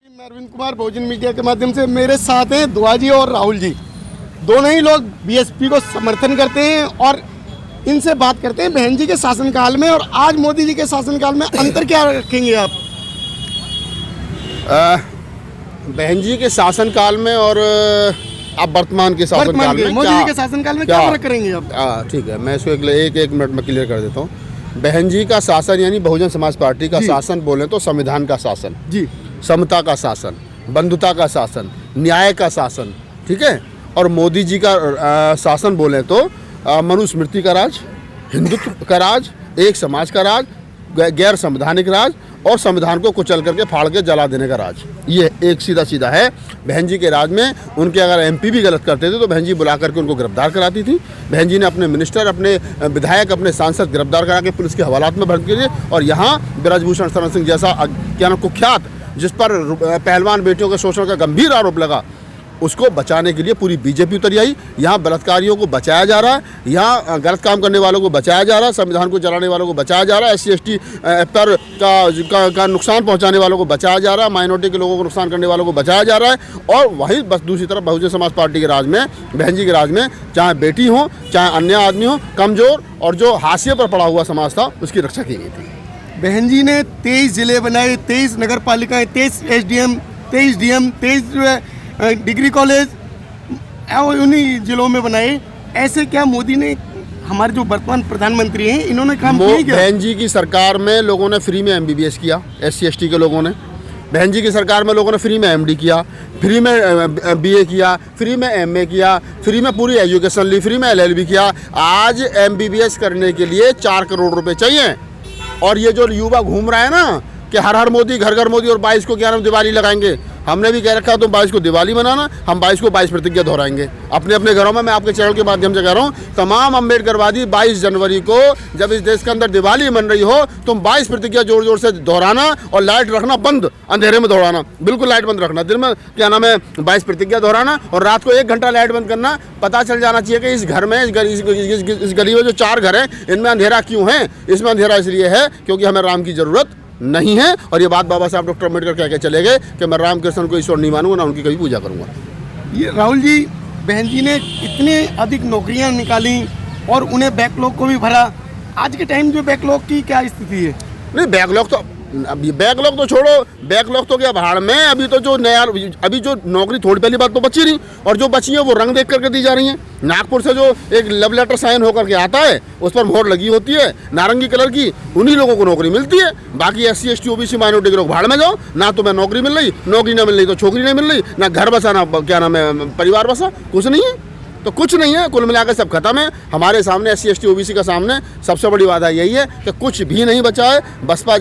मैं अरविंद कुमार बहुजन मीडिया के माध्यम से, मेरे साथ हैं दुआ जी और राहुल जी। दोनों ही लोग बीएसपी को समर्थन करते हैं और इनसे बात करते हैं बहन जी के शासनकाल में और आज मोदी जी के शासनकाल में अंतर क्या रखेंगे आप? बहन जी के शासनकाल में और अब वर्तमान के शासनकाल में मोदी जी के शासनकाल में क्या फर्क करेंगे आप? ठीक है, मैं इसको एक मिनट में क्लियर कर देता हूँ। बहन जी का शासन यानी बहुजन समाज पार्टी का शासन बोले तो संविधान का शासन जी, समता का शासन, बंधुता का शासन, न्याय का शासन, ठीक है। और मोदी जी का शासन बोले तो मनुस्मृति का राज, हिंदुत्व का राज, एक समाज का राज, गैर संवैधानिक राज और संविधान को कुचल करके फाड़ के जला देने का राज। ये एक सीधा है। बहन जी के राज में उनके अगर एमपी भी गलत करते थे तो बहन जी बुला करके उनको गिरफ्तार कराती थी। बहन जी ने अपने मिनिस्टर, अपने विधायक, अपने सांसद गिरफ्तार करा के पुलिस के हवालात में भर्ती किए। और यहाँ ब्रजभूषण शरण सिंह जैसा क्या नाम कुख्यात, जिस पर पहलवान बेटियों के शोषण का गंभीर आरोप लगा, उसको बचाने के लिए पूरी बीजेपी उतरी आई। यहाँ बलात्कारियों को बचाया जा रहा है, यहाँ गलत काम करने वालों को बचाया जा रहा है, संविधान को जलाने वालों को बचाया जा रहा है, SC/ST पर का नुकसान पहुँचाने वालों को बचाया जा रहा है, माइनॉरिटी के लोगों को नुकसान करने वालों को बचाया जा रहा है। और वहीं बस दूसरी तरफ बहुजन समाज पार्टी के राज में, बहन जी के राज में, चाहे बेटी हो चाहे अन्य आदमी हो, कमज़ोर और जो हाशिए पर पड़ा हुआ समाज था, उसकी रक्षा की गई थी। बहन जी ने 23 जिले बनाए, 23 नगर पालिकाएँ, 23 SDM, 23 DM, 23 डिग्री कॉलेज उन्हीं जिलों में बनाए। ऐसे क्या मोदी ने, हमारे जो वर्तमान प्रधानमंत्री हैं, इन्होंने काम किया क्या? बहन जी की सरकार में लोगों ने फ्री में MBBS किया, SC/ST के लोगों ने। बहन जी की सरकार में लोगों ने फ्री में MD किया, फ्री में BA किया, फ्री में MA किया, फ्री में पूरी एजुकेशन ली, फ्री में LLB किया। आज MBBS करने के लिए 4 करोड़ रुपए चाहिए। और ये जो युवा घूम रहा है ना कि हर हर मोदी, घर घर मोदी और 22 को क्या नाम दिवाली लगाएंगे, हमने भी कह रखा तुम 22 को दिवाली मनाना, हम 22 को 22 प्रतिज्ञा दोहराएंगे अपने अपने घरों में। मैं आपके चैनल के माध्यम से कह रहा हूँ, तमाम अम्बेडकरवादी 22 जनवरी को जब इस देश के अंदर दिवाली मन रही हो, तुम 22 प्रतिज्ञा जोर जोर से दोहराना और लाइट रखना बंद, अंधेरे में दोहराना, बिल्कुल लाइट बंद रखना। दिन में क्या नाम है 22 प्रतिज्ञा दोहराना और रात को 1 घंटा लाइट बंद करना। पता चल जाना चाहिए कि इस घर में, इस गली में जो 4 घर हैं, इनमें अंधेरा क्यों है। इसमें अंधेरा इसलिए है क्योंकि हमें राम की जरूरत नहीं है। और ये बात बाबा साहब डॉक्टर अम्बेडकर कह के चले गए कि मैं रामकृष्ण को ईश्वर नहीं मानूंगा, ना उनकी कभी पूजा करूंगा। ये राहुल जी, बहन जी ने इतने अधिक नौकरियां निकाली और उन्हें बैकलॉग को भी भरा। आज के टाइम जो बैकलॉग की क्या स्थिति है? नहीं, बैकलॉग तो अभी, बैकलॉग तो छोड़ो, बैकलॉग तो क्या भाड़ में। अभी तो जो नया, अभी जो नौकरी, थोड़ी पहली बात तो बची नहीं, और जो बची है वो रंग देख करके दी जा रही हैं। नागपुर से जो एक लव लेटर साइन होकर के आता है, उस पर मोहर लगी होती है नारंगी कलर की, उन्हीं लोगों को नौकरी मिलती है। बाकी SC/ST OBC माइनॉरिटी के लोग भाड़ में जाओ, ना तुम्हें नौकरी मिल रही, नौकरी नहीं मिल रही तो छोकरी नहीं मिल रही, ना घर बसा, ना क्या नाम है परिवार बसा, कुछ नहीं है। तो कुछ नहीं है, कुल मिलाकर सब खत्म है। हमारे सामने SC/ST OBC का सामने सबसे बड़ी बात यही है कि कुछ भी नहीं बचा है। बसपा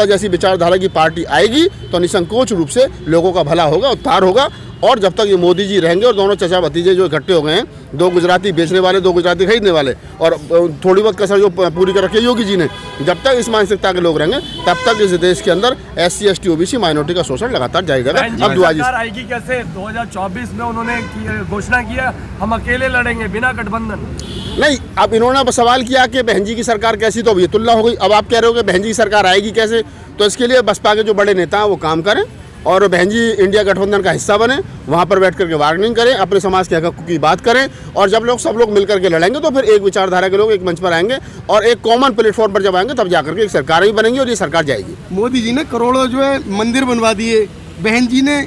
जैसी विचारधारा की पार्टी आएगी तो निसंकोच रूप से लोगों का भला होगा, उद्धार होगा। और जब तक ये मोदी जी रहेंगे और दोनों चचा भतीजे जो इकट्ठे हो गए हैं, 2 गुजराती बेचने वाले, 2 गुजराती खरीदने वाले, और थोड़ी बहुत कसर जो पूरी कर रखी है योगी जी ने, जब तक इस मानसिकता के लोग रहेंगे तब तक इस देश के अंदर SC/ST OBC माइनॉरिटी का शोषण लगातार जारी रहेगा। अब दुआ जी आएगी कैसे? 2024 में उन्होंने घोषणा किया हम अकेले लड़ेंगे बिना गठबंधन। नहीं, अब इन्होंने सवाल किया कि बहन जी की सरकार कैसी, तो अब ये तुलना हो गई। अब आप कह रहे हो कि बहन जी की सरकार आएगी कैसे? तो इसके लिए बसपा के जो बड़े नेता हैं वो काम करें और बहन जी इंडिया गठबंधन का हिस्सा बने, वहाँ पर बैठ करके बार्गेनिंग करें, अपने समाज के हकों की बात करें। और जब सब लोग मिलकर के लड़ेंगे तो फिर एक विचारधारा के लोग एक मंच पर आएंगे और एक कॉमन प्लेटफॉर्म पर जब आएंगे तब जाकर के एक सरकार भी बनेगी और ये सरकार जाएगी। मोदी जी ने करोड़ों जो है मंदिर बनवा दिए, बहन जी ने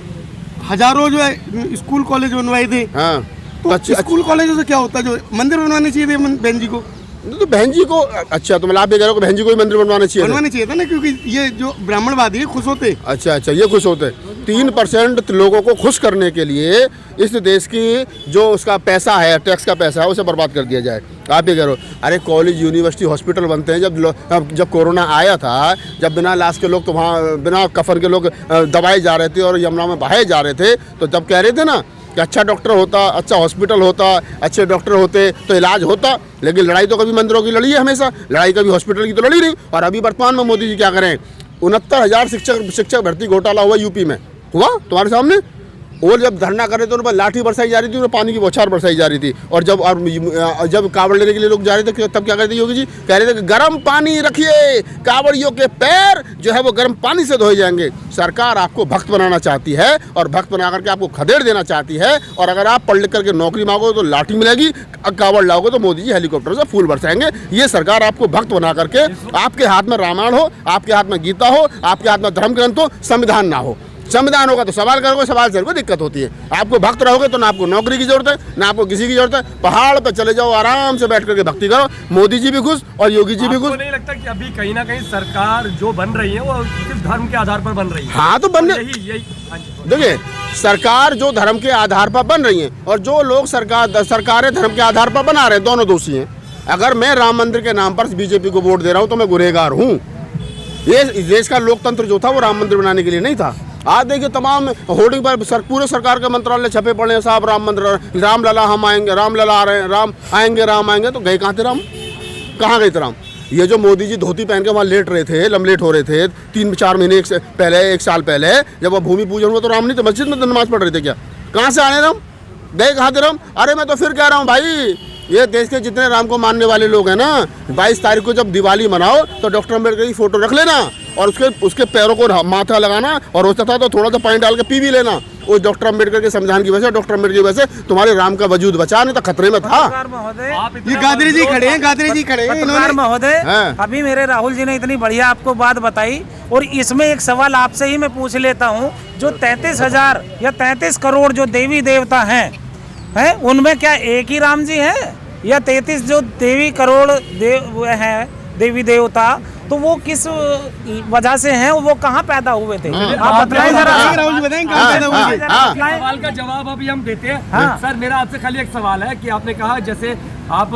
हजारों जो है स्कूल कॉलेज बनवाए थे। हाँ, तो स्कूल कॉलेजों से क्या होता है? जो मंदिर बनवाने चाहिए थे बहन जी को। तो बहन जी को, अच्छा तो आप ये कह रहे हो कि बहन जी को मंदिर बनवाना चाहिए था ना, क्योंकि ये जो ब्राह्मणवादी है खुश होते। अच्छा, ये खुश होते। 3% लोगों को खुश करने के लिए इस देश की जो उसका पैसा है, टैक्स का पैसा है, उसे बर्बाद कर दिया जाए। आप ये कह रहे हो, अरे कॉलेज, यूनिवर्सिटी, हॉस्पिटल बनते हैं। जब कोरोना आया था, जब बिना लाश के लोग तो वहाँ बिना कफन के लोग दबाए जा रहे थे और यमुना में बहाए जा रहे थे, तो जब कह रहे थे ना कि अच्छा डॉक्टर होता, अच्छा हॉस्पिटल होता, अच्छे डॉक्टर होते तो इलाज होता। लेकिन लड़ाई तो कभी मंदिरों की लड़ी है हमेशा, लड़ाई कभी हॉस्पिटल की तो लड़ी नहीं। और अभी वर्तमान में मोदी जी क्या करें? 69,000 शिक्षक भर्ती घोटाला हुआ यूपी में, हुआ तुम्हारे सामने। वो जब धरना कर रहे थे उन पर लाठी बरसाई जा रही थी, उन्हें पानी की बौछार बरसाई जा रही थी। और जब कावड़ लेने के लिए लोग जा रहे थे तब क्या कहते योगी जी, कह रहे थे कि गर्म पानी रखिए, कावड़ियों के पैर जो है वो गर्म पानी से धोए जाएंगे। सरकार आपको भक्त बनाना चाहती है और भक्त बना करके आपको खदेड़ देना चाहती है। और अगर आप पढ़ लिख करके नौकरी मांगोगे तो लाठी मिलेगी, कावड़ लाओगे तो मोदी जी हेलीकॉप्टर से फूल बरसाएंगे। ये सरकार आपको भक्त बना करके, आपके हाथ में रामायण हो, आपके हाथ में गीता हो, आपके हाथ में धर्म ग्रंथ हो, संविधान ना हो। संविधान होगा तो सवाल करोगे, सवाल से कोई दिक्कत होती है। आपको भक्त रहोगे तो ना आपको नौकरी की जरूरत है, ना आपको किसी की जरूरत है। पहाड़ पे चले जाओ, आराम से बैठ करके भक्ति करो। मोदी जी भी खुश और योगी जी भी खुश। नहीं लगता कि अभी कहीं ना कहीं सरकार जो बन रही है वो सिर्फ धर्म के आधार पर बन रही है? हाँ, तो बनने देखिए, सरकार जो धर्म के आधार पर बन रही है और जो लोग सरकारें धर्म के आधार पर बना रहे हैं, दोनों दोषी हैं। अगर मैं राम मंदिर के नाम पर बीजेपी को वोट दे रहा हूँ तो मैं गुनहगार हूँ। ये देश का लोकतंत्र जो था वो राम मंदिर बनाने के लिए नहीं था। आज देखिए तमाम होर्डिंग पर पूरे सरकार के मंत्रालय छपे पड़े हैं, साहब राम मंदिर, राम लला हम आएंगे, राम लला आ रहे हैं, राम आएंगे। तो गए कहाँ थे राम? कहाँ गए थे राम? ये जो मोदी जी धोती पहन के वहाँ लेट रहे थे, लमलेट हो रहे थे 3-4 महीने एक साल पहले, जब वो भूमि पूजन हुआ तो राम नहीं थे, मस्जिद में नमाज पढ़ रहे थे क्या? कहाँ से आने राम? गए कहाँ थे राम? अरे मैं तो फिर कह रहा हूँ भाई, ये देश के जितने राम को मानने वाले लोग हैं ना, 22 तारीख को जब दिवाली मनाओ तो डॉक्टर अम्बेडकर की फोटो रख लेना और उसके पैरों को माथा लगाना, और हो सकता था तो थोड़ा सा पानी डाल के पी भी लेना। वो डॉक्टर अम्बेडकर के संविधान की वजह से, डॉक्टर अम्बेडकर की वजह से तुम्हारे राम का वजूद बचा, नहीं तो खतरे में था। ये गादरी जी खड़े हैं, गादरी जी खड़े हैं महोदय। अभी मेरे राहुल जी ने इतनी बढ़िया आपको बात बताई, और इसमें एक सवाल आपसे ही मैं पूछ लेता हूँ। जो 33,000 या 33 करोड़ जो देवी देवता हैं, उनमें क्या एक ही राम जी हैं या 33 जो देवी करोड़ हैं देवी देवता, तो वो किस वजह से हैं, वो कहाँ पैदा हुए थे? आप बताएं जरा। राहुल जी बताएं कहाँ पैदा हुए थे? सवाल का जवाब अभी हम देते हैं। सर, मेरा आपसे खाली एक सवाल है कि आपने कहा जैसे आप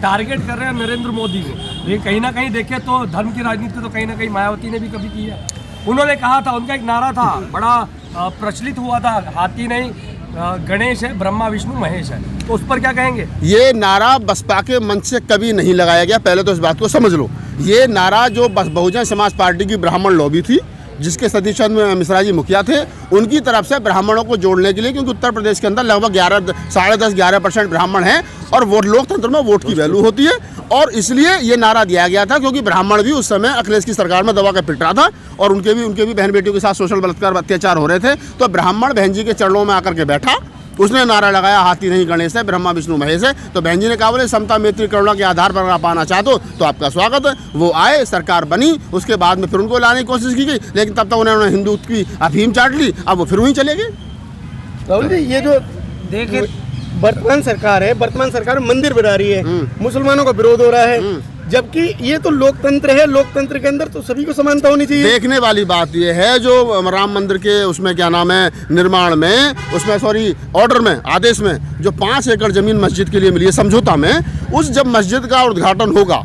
टारगेट कर रहे हैं नरेंद्र मोदी को, लेकिन कहीं ना कहीं देखें तो धर्म की राजनीति तो कहीं ना कहीं मायावती ने भी कभी की है। उन्होंने कहा था, उनका एक नारा था, बड़ा प्रचलित हुआ था, हाथी नहीं गणेश है, ब्रह्मा विष्णु महेश है। तो उस पर क्या कहेंगे? ये नारा बसपा के मंच से कभी नहीं लगाया गया, पहले तो इस बात को समझ लो। ये नारा जो बहुजन समाज पार्टी की ब्राह्मण लॉबी थी, जिसके सतीश चंद्र मिश्रा जी मुखिया थे, उनकी तरफ से ब्राह्मणों को जोड़ने के लिए, क्योंकि उत्तर प्रदेश के अंदर लगभग 10.5-11% ब्राह्मण हैं और वोट लोकतंत्र में वोट की वैल्यू होती है, और इसलिए ये नारा दिया गया था। क्योंकि ब्राह्मण भी उस समय अखिलेश की सरकार में दबा कर पिट रहा था और उनके भी बहन बेटियों के साथ सोशल बलात्कार अत्याचार हो रहे थे। तो ब्राह्मण बहन जी के चरणों में आकर के बैठा, उसने नारा लगाया, हाथी नहीं गणेश है, ब्रह्मा विष्णु महेश है। तो बहन जी ने कहा, बोले समता मैत्री करुणा के आधार पर आप आना चाहते हो तो आपका स्वागत है। वो आए, सरकार बनी, उसके बाद में फिर उनको लाने की कोशिश की गई, लेकिन तब तक उन्होंने हिंदुत्व की अफीम चाट ली, अब वो फिर वहीं चले गए। राहुल जी, ये जो देखिए वर्तमान सरकार है, वर्तमान सरकार मंदिर बना रही है, मुसलमानों का विरोध हो रहा है, जबकि ये तो लोकतंत्र है, लोकतंत्र के अंदर तो सभी को समानता होनी चाहिए। देखने वाली बात ये है, जो राम मंदिर के उसमें क्या नाम है, निर्माण में, उसमें ऑर्डर में, आदेश में जो 5 एकड़ जमीन मस्जिद के लिए मिली है समझौता में, उस जब मस्जिद का उद्घाटन होगा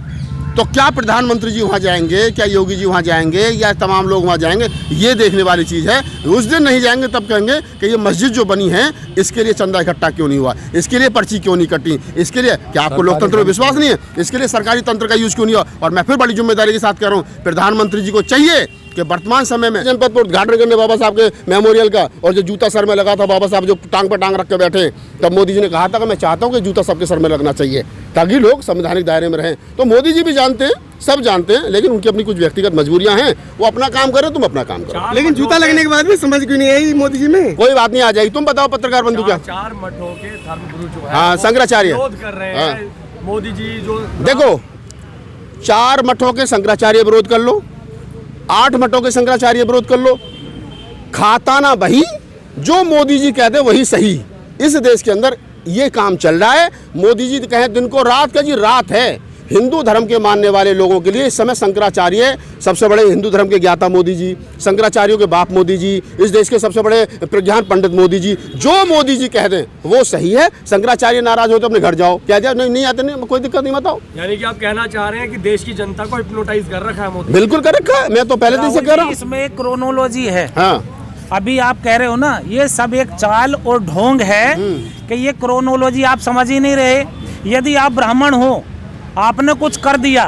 तो क्या प्रधानमंत्री जी वहाँ जाएंगे, क्या योगी जी वहाँ जाएंगे, या तमाम लोग वहाँ जाएंगे? ये देखने वाली चीज़ है। उस दिन नहीं जाएंगे तब कहेंगे कि ये मस्जिद जो बनी है इसके लिए चंदा इकट्ठा क्यों नहीं हुआ, इसके लिए पर्ची क्यों नहीं कटी, इसके लिए क्या आपको लोकतंत्र में विश्वास नहीं है, इसके लिए सरकारी तंत्र का यूज क्यों नहीं हुआ? और मैं फिर बड़ी जिम्मेदारी के साथ कह रहा हूँ, प्रधानमंत्री जी को चाहिए कि वर्तमान समय में जनपद पर उद्घाटन करने बाबा साहब के मेमोरियल का, और जो जूता सर में लगा था बाबा साहब जो टांग पर टांग रख के बैठे, तब मोदी जी ने कहा था कि मैं चाहता हूं कि जूता सबके सर में लगना चाहिए ताकि लोग संवैधानिक दायरे में रहें। तो मोदी जी भी जानते हैं, सब जानते हैं, लेकिन उनकी अपनी कुछ व्यक्तिगत मजबूरियां हैं, वो अपना काम करें, तुम अपना काम करो। लेकिन जूता लगने के बाद भी समझ क्यों नहीं आई मोदी जी में? कोई बात नहीं, आ जाएगी। तुम बताओ पत्रकार बंधु क्या? 4 मठों के धर्मगुरु जो है, हाँ, शंकराचार्य विरोध कर रहे हैं। मोदी जी जो देखो, 4 मठों के शंकराचार्य विरोध कर लो, 8 मठों के शंकराचार्य विरोध कर लो, खाता ना वही जो मोदी जी कहते वही सही। इस देश के अंदर ये काम चल रहा है। मोदी जी कहें दिन को रात का, जी रात है। हिंदू धर्म के मानने वाले लोगों के लिए इस समय शंकराचार्य सबसे बड़े हिंदू धर्म के ज्ञाता मोदी जी, शंकराचार्यों के बाप मोदी जी, इस देश के सबसे बड़े प्रज्ञान पंडित मोदी जी, जो मोदी जी कह दें वो सही है। शंकराचार्य नाराज हो तो अपने घर जाओ, कह दिया नहीं आते, नहीं कोई दिक्कत नहीं, बताओ। यानी कि आप कहना चाह रहे हैं कि देश की जनता को हिप्नोटाइज कर रखा है मोदी? बिल्कुल कर रखा है, मैं तो पहले दिन से कह रहा हूँ। इसमें एक क्रोनोलॉजी है। हाँ, अभी आप कह रहे हो ना, ये सब एक चाल और ढोंग है कि ये क्रोनोलॉजी आप समझ ही नहीं रहे। यदि आप ब्राह्मण हो, आपने कुछ कर दिया,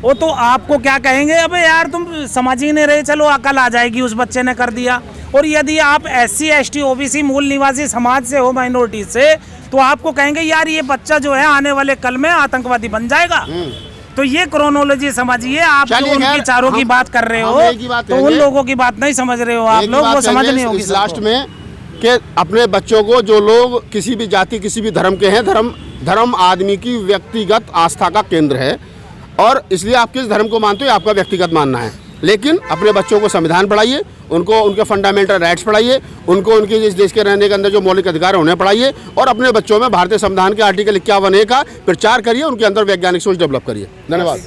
वो तो आपको क्या कहेंगे, अबे यार तुम समझ ही नहीं रहे, चलो अकल आ जाएगी, उस बच्चे ने कर दिया। और यदि आप SC ST OBC मूल निवासी समाज से हो, माइनॉरिटी से, तो आपको कहेंगे यार ये बच्चा जो है आने वाले कल में आतंकवादी बन जाएगा। तो ये क्रोनोलॉजी समझिए आप, जो चलिए उनकी खैर, चारों की बात कर रहे हम हो, एक ही बात तो उन कहेंगे। लोगों की बात नहीं समझ रहे हो आप लोग, वो समझ नहीं होगी इस लास्ट में कि अपने बच्चों को, जो लोग किसी भी जाति किसी भी धर्म के हैं, धर्म आदमी की व्यक्तिगत आस्था का केंद्र है, और इसलिए आप किस धर्म को मानते हो आपका व्यक्तिगत मानना है, लेकिन अपने बच्चों को संविधान पढ़ाइए, उनको उनके फंडामेंटल राइट्स पढ़ाइए, उनको उनके इस देश के रहने के अंदर जो मौलिक अधिकार है उन्हें पढ़ाइए, और अपने बच्चों में भारतीय संविधान के आर्टिकल 51A का प्रचार करिए, उनके अंदर वैज्ञानिक सोच डेवलप करिए। धन्यवाद।